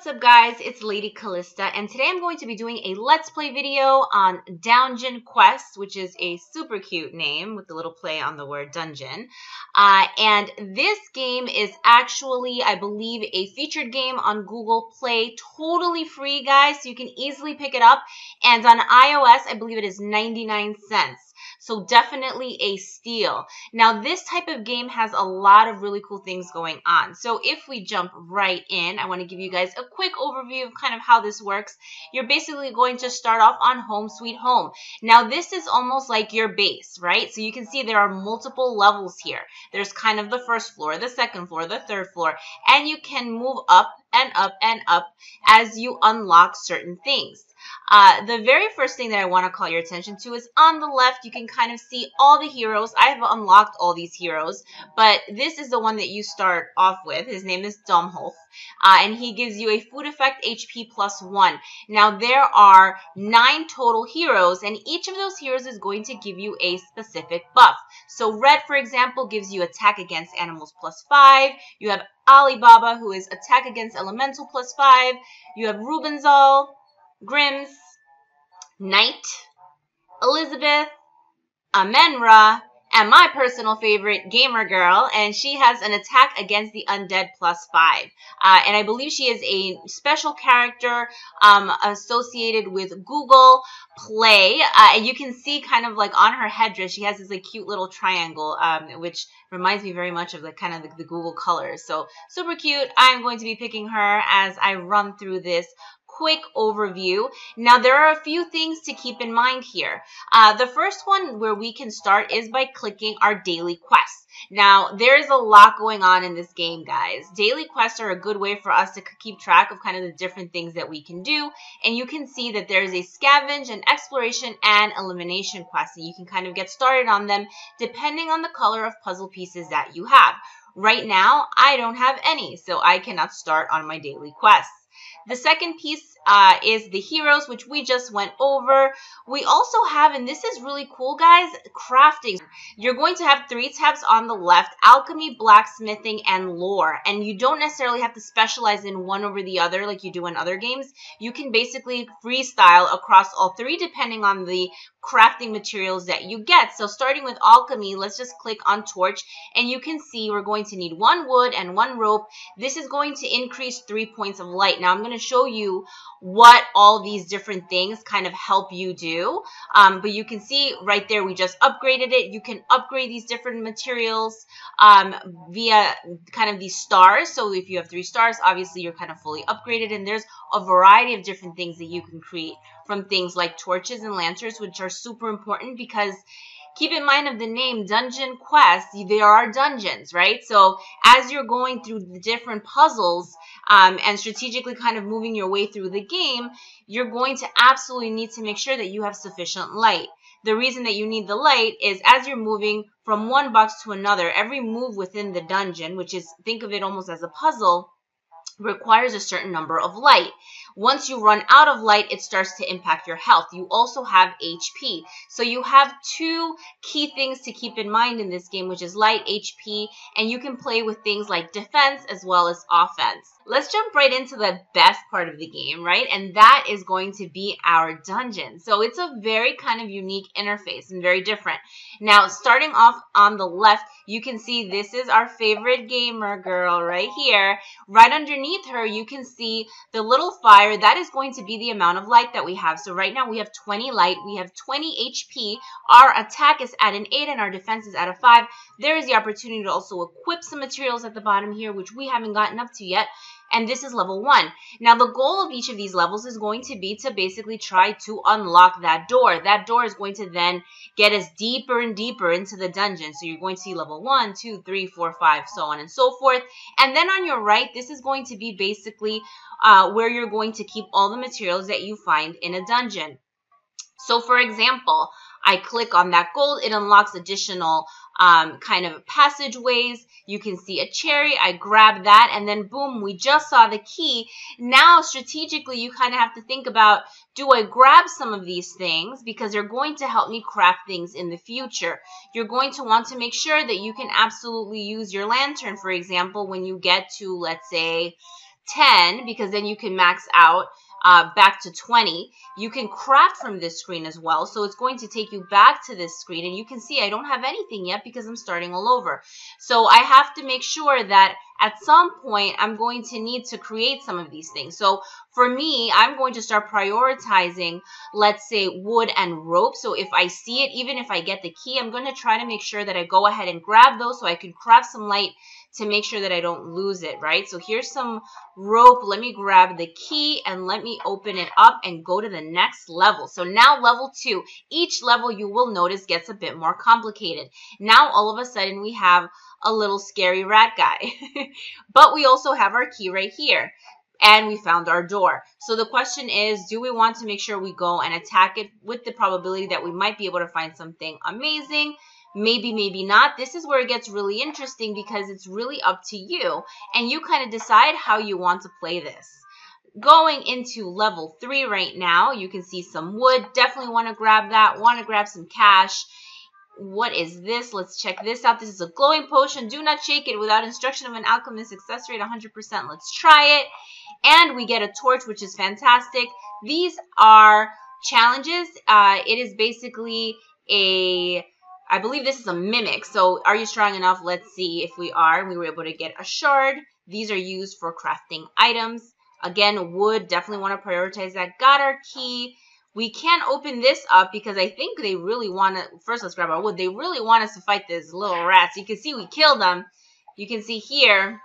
up guys, it's Lady Calysta, and today I'm going to be doing a Let's Play video on DowngeonQuest, which is a super cute name with the little play on the word dungeon. And this game is actually, I believe, a featured game on Google Play, totally free guys, so you can easily pick it up. And on iOS, I believe it is 99 cents. So definitely a steal. Now this type of game has a lot of really cool things going on. So if we jump right in, I want to give you guys a quick overview of kind of how this works. You're basically going to start off on Home Sweet Home. Now this is almost like your base, right? So you can see there are multiple levels here. There's kind of the first floor, the second floor, the third floor, and you can move up and up and up as you unlock certain things. The very first thing that I want to call your attention to is on the left, you can kind of see all the heroes. I have unlocked all these heroes, but this is the one that you start off with. His name is Dumbholf, and he gives you a food effect HP +1. Now, there are 9 total heroes, and each of those heroes is going to give you a specific buff. So Red, for example, gives you attack against animals +5. You have Alibaba, who is attack against elemental +5. You have Rubenzal, Grims, Knight, Elizabeth, Amenra, and my personal favorite, Gamer Girl, and she has an attack against the undead +5. And I believe she is a special character associated with Google Play. And you can see kind of like on her headdress, she has this like cute little triangle, which reminds me very much of the kind of the Google colors. So super cute. I'm going to be picking her as I run through this quick overview. Now, there are a few things to keep in mind here. The first one where we can start is by clicking our daily quests. Now, there is a lot going on in this game, guys. Daily quests are a good way for us to keep track of kind of the different things that we can do. And you can see that there is a scavenge, an exploration, and elimination quest. And you can kind of get started on them depending on the color of puzzle pieces that you have. Right now, I don't have any, so I cannot start on my daily quests. The second piece is the heroes, which we just went over. We also have, and this is really cool, guys, crafting. You're going to have 3 tabs on the left: alchemy, blacksmithing, and lore. And you don't necessarily have to specialize in one over the other like you do in other games. You can basically freestyle across all 3 depending on the crafting materials that you get. So starting with alchemy, let's just click on torch, and you can see we're going to need 1 wood and 1 rope. This is going to increase 3 points of light. Now I'm going to show you what all these different things kind of help you do. But you can see right there, we just upgraded it. You can upgrade these different materials via kind of these stars. So if you have 3 stars, obviously you're kind of fully upgraded, and there's a variety of different things that you can create, from things like torches and lanterns, which are super important because keep in mind of the name DowngeonQuest, there are dungeons, right? So as you're going through the different puzzles and strategically kind of moving your way through the game, you're going to absolutely need to make sure that you have sufficient light. The reason that you need the light is as you're moving from one box to another, every move within the dungeon, which is, think of it almost as a puzzle, requires a certain number of light. Once you run out of light, it starts to impact your health. You also have HP. So you have 2 key things to keep in mind in this game, which is light, HP, and you can play with things like defense as well as offense. Let's jump right into the best part of the game, right? And that is going to be our dungeon. So it's a very kind of unique interface and very different. Now, starting off on the left, you can see this is our favorite Gamer Girl right here. Right underneath her, you can see the little fire. That is going to be the amount of light that we have. So right now we have 20 light, we have 20 HP. Our attack is at an 8 and our defense is at a 5. There is the opportunity to also equip some materials at the bottom here, which we haven't gotten up to yet. And this is level 1. Now, the goal of each of these levels is going to be to basically try to unlock that door. That door is going to then get us deeper and deeper into the dungeon. So you're going to see level 1, 2, 3, 4, 5, so on and so forth. And then on your right, this is going to be basically where you're going to keep all the materials that you find in a dungeon. So, for example, I click on that gold, it unlocks additional kind of passageways. You can see a cherry, I grab that, and then boom, we just saw the key. Now, strategically, you kind of have to think about, do I grab some of these things because they're going to help me craft things in the future? You're going to want to make sure that you can absolutely use your lantern, for example, when you get to, let's say, 10, because then you can max out back to 20. You can craft from this screen as well. So it's going to take you back to this screen, and you can see I don't have anything yet because I'm starting all over. So I have to make sure that at some point I'm going to need to create some of these things. So for me, I'm going to start prioritizing, let's say, wood and rope. So if I see it, even if I get the key, I'm going to try to make sure that I go ahead and grab those so I can craft some light to make sure that I don't lose it, right? So here's some rope. Let me grab the key and let me open it up and go to the next level. So now level 2, each level you will notice gets a bit more complicated. Now all of a sudden we have a little scary rat guy, but we also have our key right here. And we found our door. So the question is, do we want to make sure we go and attack it with the probability that we might be able to find something amazing? Maybe, maybe not. This is where it gets really interesting because it's really up to you. And you kind of decide how you want to play this. Going into level 3 right now, you can see some wood. Definitely want to grab that. Want to grab some cash. What is this? Let's check this out. This is a glowing potion. Do not shake it without instruction of an alchemist. Success rate 100%. Let's try it. And we get a torch, which is fantastic. These are challenges. It is basically I believe this is a mimic. So are you strong enough? Let's see if we are. We were able to get a shard. These are used for crafting items. Again, wood. Definitely want to prioritize that. Got our key. We can't open this up because I think they really want to, first let's grab our wood. They really want us to fight this little rat. So you can see we killed them. You can see here,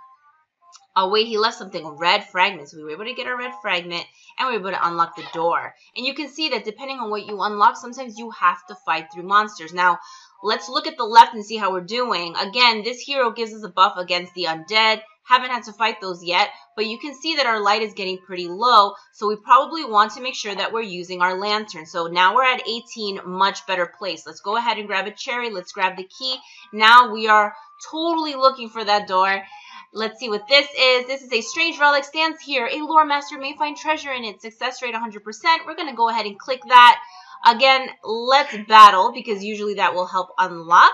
oh wait, he left something, red fragment. So we were able to get our red fragment and we were able to unlock the door. And you can see that depending on what you unlock, sometimes you have to fight through monsters. Now, let's look at the left and see how we're doing. Again, this hero gives us a buff against the undead. Haven't had to fight those yet, but you can see that our light is getting pretty low, so we probably want to make sure that we're using our lantern. So now we're at 18, much better place. Let's go ahead and grab a cherry. Let's grab the key. Now we are totally looking for that door. Let's see what this is. This is a strange relic, stands here. A lore master may find treasure in it. Success rate 100%. We're going to go ahead and click that. Again, let's battle because usually that will help unlock.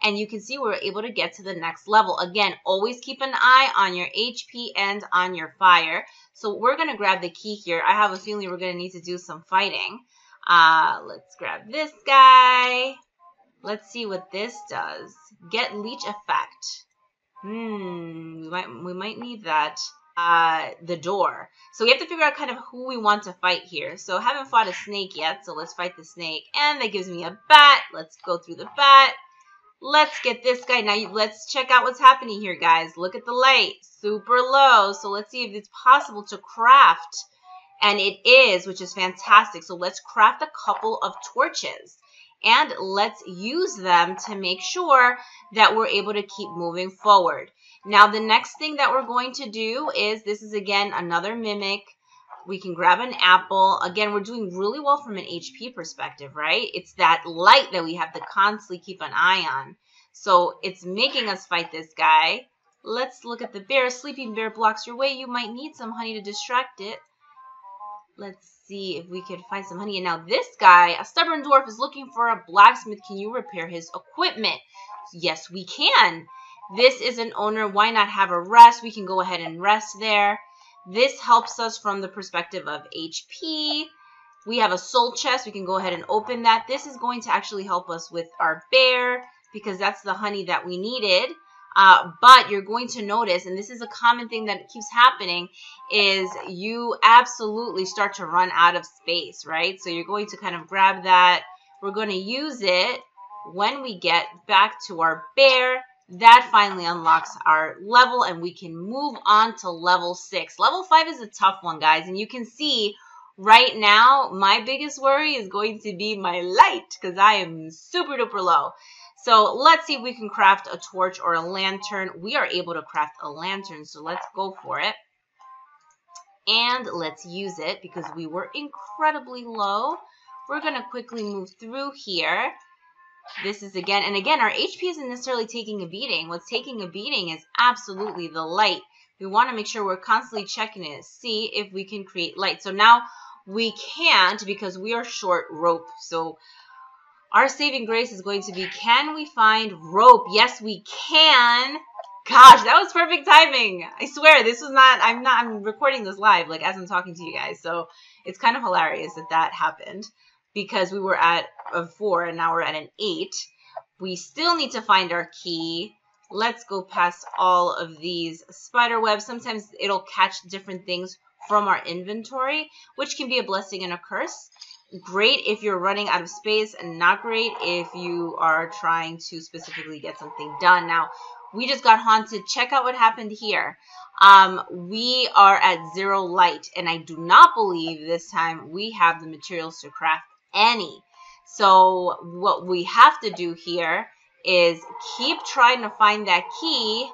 And you can see we're able to get to the next level. Again, always keep an eye on your HP and on your fire. So we're going to grab the key here. I have a feeling we're going to need to do some fighting. Let's grab this guy. Let's see what this does. Get leech effect. We might need that. The door. So we have to figure out kind of who we want to fight here. So I haven't fought a snake yet, so let's fight the snake. And that gives me a bat. Let's go through the bat. Let's get this guy. Now, let's check out what's happening here, guys. Look at the light. Super low. So let's see if it's possible to craft. And it is, which is fantastic. So let's craft a couple of torches. And let's use them to make sure that we're able to keep moving forward. Now, the next thing that we're going to do is, this is, again, another mimic. We can grab an apple. Again, we're doing really well from an HP perspective, right? It's that light that we have to constantly keep an eye on. So it's making us fight this guy. Let's look at the bear. Sleeping bear blocks your way. You might need some honey to distract it. Let's see if we can find some honey. And now this guy, a stubborn dwarf, is looking for a blacksmith. Can you repair his equipment? Yes, we can. This is an owner. Why not have a rest? We can go ahead and rest there. This helps us from the perspective of HP. We have a soul chest. We can go ahead and open that. This is going to actually help us with our bear because that's the honey that we needed. But you're going to notice, and this is a common thing that keeps happening, is you absolutely start to run out of space, right? So you're going to kind of grab that. We're going to use it when we get back to our bear. That finally unlocks our level, and we can move on to level 6. Level 5 is a tough one, guys, and you can see right now my biggest worry is going to be my light because I am super duper low. So let's see if we can craft a torch or a lantern. We are able to craft a lantern, so let's go for it. And let's use it because we were incredibly low. We're going to quickly move through here. This is again, and again, our HP isn't necessarily taking a beating. What's taking a beating is absolutely the light. We want to make sure we're constantly checking it, see if we can create light. So now we can't because we are short rope. So our saving grace is going to be, can we find rope? Yes, we can. Gosh, that was perfect timing. I swear, this was not, I'm recording this live, like, as I'm talking to you guys. So it's kind of hilarious that that happened because we were at a 4 and now we're at an 8. We still need to find our key. Let's go past all of these spider webs. Sometimes it'll catch different things from our inventory, which can be a blessing and a curse. Great if you're running out of space, and not great if you are trying to specifically get something done. Now, we just got haunted. Check out what happened here. We are at 0 light, and I do not believe this time we have the materials to craft any. So what we have to do here is keep trying to find that key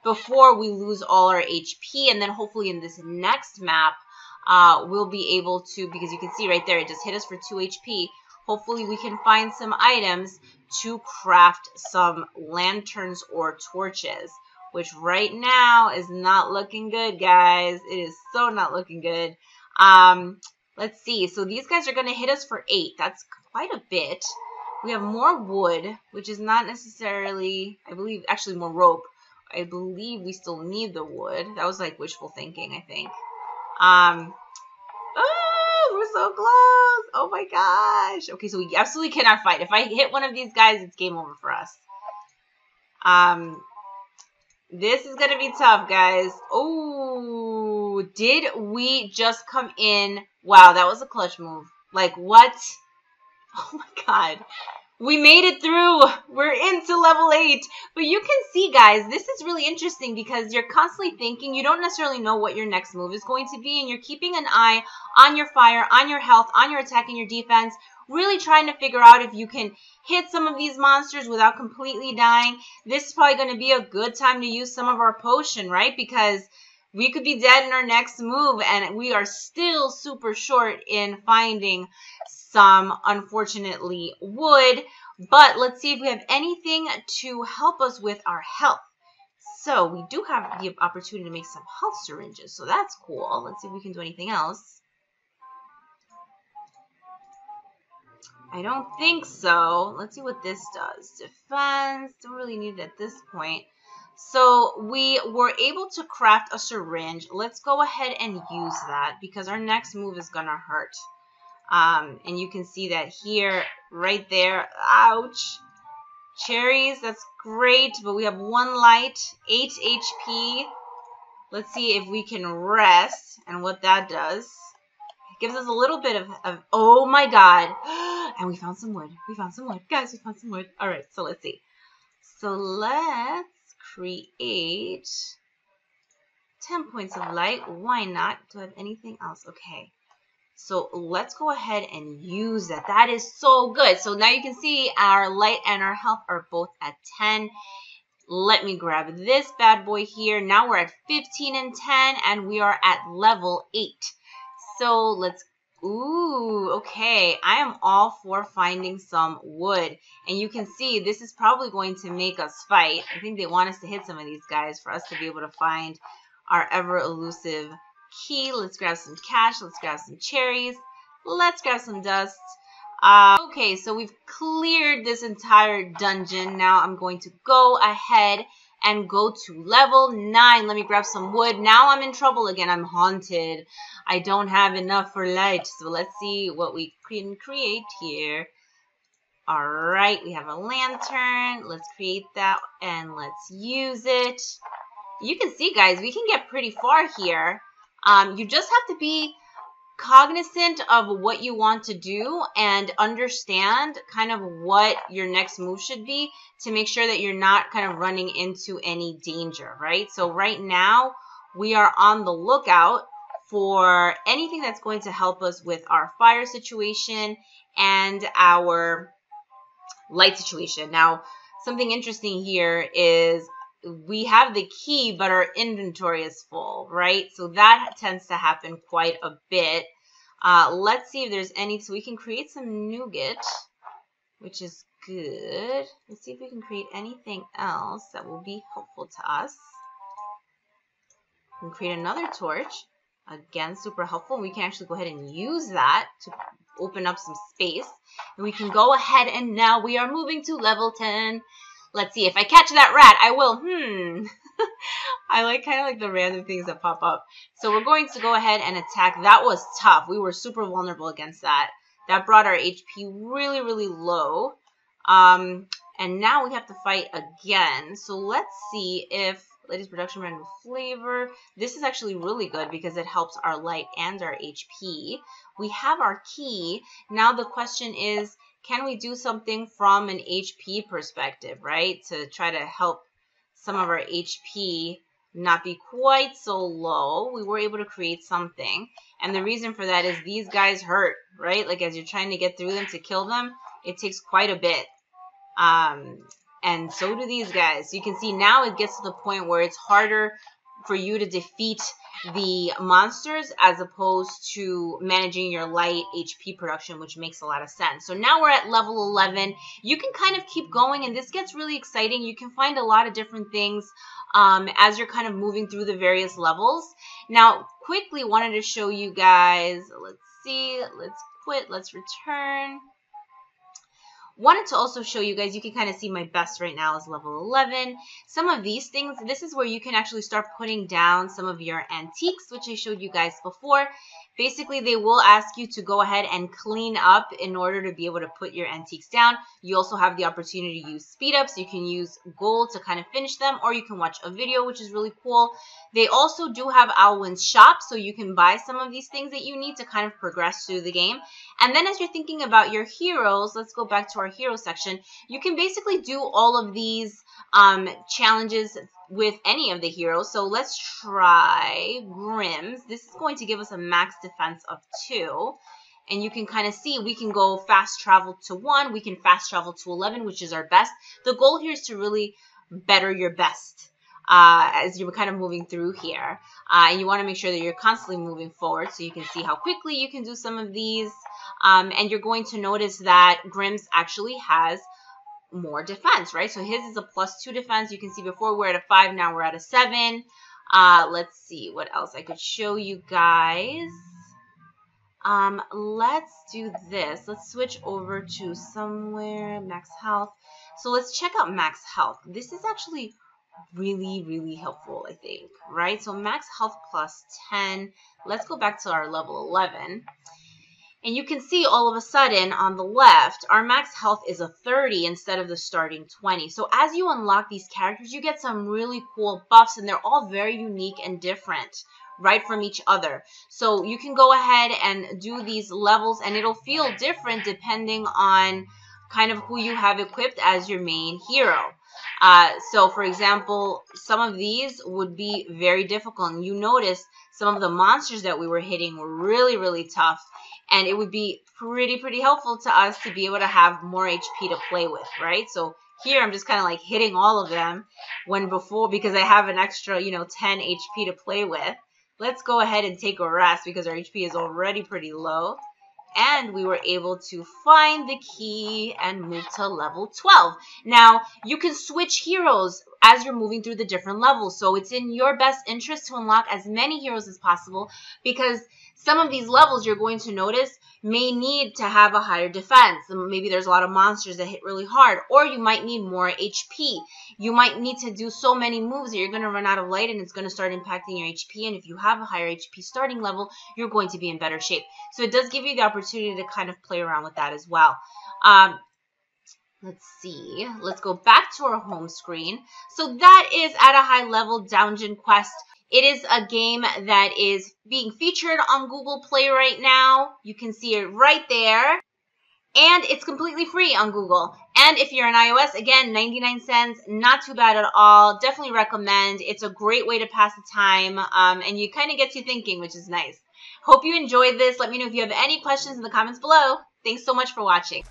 before we lose all our HP, and then hopefully in this next map, we'll be able to, because you can see right there, it just hit us for 2 HP. Hopefully we can find some items to craft some lanterns or torches, which right now is not looking good, guys. It is so not looking good. Let's see. So these guys are going to hit us for 8. That's quite a bit. We have more wood, which is not necessarily, I believe, actually more rope. I believe we still need the wood. That was like wishful thinking, I think. Oh, we're so close. Oh my gosh. Okay, so we absolutely cannot fight. If I hit one of these guys, it's game over for us. This is going to be tough, guys. Oh, did we just come in? Wow, that was a clutch move. Like, what? Oh my god. We made it through. We're into level 8. But you can see, guys, this is really interesting because you're constantly thinking. You don't necessarily know what your next move is going to be. And you're keeping an eye on your fire, on your health, on your attack, and your defense. Really trying to figure out if you can hit some of these monsters without completely dying. This is probably going to be a good time to use some of our potion, right? Because we could be dead in our next move. And we are still super short in finding some, unfortunately, wood, but let's see if we have anything to help us with our health. So we do have the opportunity to make some health syringes, so that's cool. Let's see if we can do anything else. I don't think so. Let's see what this does. Defense, don't really need it at this point. So we were able to craft a syringe. Let's go ahead and use that because our next move is gonna hurt. And you can see that here, right there. Ouch. Cherries, that's great, but we have 1 light, 8 HP. Let's see if we can rest and what that does. It gives us a little bit of oh my god. And we found some wood. We found some wood. Guys, we found some wood. All right, so let's see. So let's create 10 points of light. Why not? Do I have anything else? Okay. So let's go ahead and use that. That is so good. So now you can see our light and our health are both at 10. Let me grab this bad boy here. Now we're at 15 and 10, and we are at level 8. So let's, ooh, okay. I am all for finding some wood. And you can see this is probably going to make us fight. I think they want us to hit some of these guys for us to be able to find our ever-elusive key. Let's grab some cash. Let's grab some cherries. Let's grab some dust. Okay, so we've cleared this entire dungeon. Now I'm going to go ahead and go to level 9. Let me grab some wood. Now I'm in trouble again. I'm haunted. I don't have enough for light. So let's see what we can create here. All right, we have a lantern. Let's create that and let's use it. You can see, guys, we can get pretty far here. You just have to be cognizant of what you want to do and understand kind of what your next move should be to make sure that you're not kind of running into any danger, right? So right now we are on the lookout for anything that's going to help us with our fire situation and our light situation. Now, something interesting here is we have the key, but our inventory is full, right? So that tends to happen quite a bit. Let's see if there's any, so we can create some nougat, which is good. Let's see if we can create anything else that will be helpful to us. We can create another torch. Again, super helpful. We can actually go ahead and use that to open up some space. And we can go ahead and now we are moving to level 10. Let's see, if I catch that rat, I will, I like kind of like the random things that pop up. So we're going to go ahead and attack. That was tough. We were super vulnerable against that. That brought our HP really, really low. And now we have to fight again. So let's see if latest production brand with flavor. This is actually really good because it helps our light and our HP. We have our key. Now the question is, can we do something from an HP perspective, right? To try to help some of our HP not be quite so low. We were able to create something. And the reason for that is these guys hurt, right? Like as you're trying to get through them to kill them, it takes quite a bit. And so do these guys. So you can see now it gets to the point where it's harder for you to defeat the monsters as opposed to managing your light HP production, which makes a lot of sense. So now we're at level 11. You can kind of keep going, and this gets really exciting. You can find a lot of different things as you're kind of moving through the various levels. Now, quickly wanted to show you guys, let's see, let's quit, let's return. Wanted to also show you guys, you can kind of see my best right now is level 11. Some of these things, this is where you can actually start putting down some of your antiques, which I showed you guys before. Basically, they will ask you to go ahead and clean up in order to be able to put your antiques down. You also have the opportunity to use speed ups. You can use gold to kind of finish them, or you can watch a video, which is really cool. They also do have Alwyn's shop, so you can buy some of these things that you need to kind of progress through the game. And then as you're thinking about your heroes, let's go back to our hero section. You can basically do all of these challenges with any of the heroes. So let's try Grimm's. This is going to give us a max defense of 2. And you can kind of see we can go fast travel to 1. We can fast travel to 11, which is our best. The goal here is to really better your best as you're kind of moving through here. And you want to make sure that you're constantly moving forward so you can see how quickly you can do some of these. And you're going to notice that Grimm's actually has more defense, right? So his is a +2 defense. You can see before we're at a 5, now we're at a 7. Let's see what else I could show you guys. Let's do this. Let's switch over to somewhere, max health. So let's check out max health. This is actually really, really helpful, I think, right? So max health +10. Let's go back to our level 11. And you can see all of a sudden on the left, our max health is a 30 instead of the starting 20. So as you unlock these characters, you get some really cool buffs, and they're all very unique and different, right, from each other. So you can go ahead and do these levels, and it'll feel different depending on kind of who you have equipped as your main hero. So for example, some of these would be very difficult, and you notice some of the monsters that we were hitting were really, really tough. And it would be pretty helpful to us to be able to have more HP to play with, right? So here I'm just kind of like hitting all of them when before, because I have an extra, 10 HP to play with. Let's go ahead and take a rest because our HP is already pretty low. And we were able to find the key and move to level 12. Now, you can switch heroes as you're moving through the different levels. So it's in your best interest to unlock as many heroes as possible, because some of these levels you're going to notice may need to have a higher defense. Maybe there's a lot of monsters that hit really hard, or you might need more HP. You might need to do so many moves that you're going to run out of light, and it's going to start impacting your HP. And if you have a higher HP starting level, you're going to be in better shape. So it does give you the opportunity to kind of play around with that as well. Let's see. Let's go back to our home screen. So that is at a high level DowngeonQuest. It is a game that is being featured on Google Play right now. You can see it right there. And it's completely free on Google. And if you're on iOS, again, 99 cents, not too bad at all. Definitely recommend. It's a great way to pass the time. And you kind of get you thinking, which is nice. Hope you enjoyed this. Let me know if you have any questions in the comments below. Thanks so much for watching.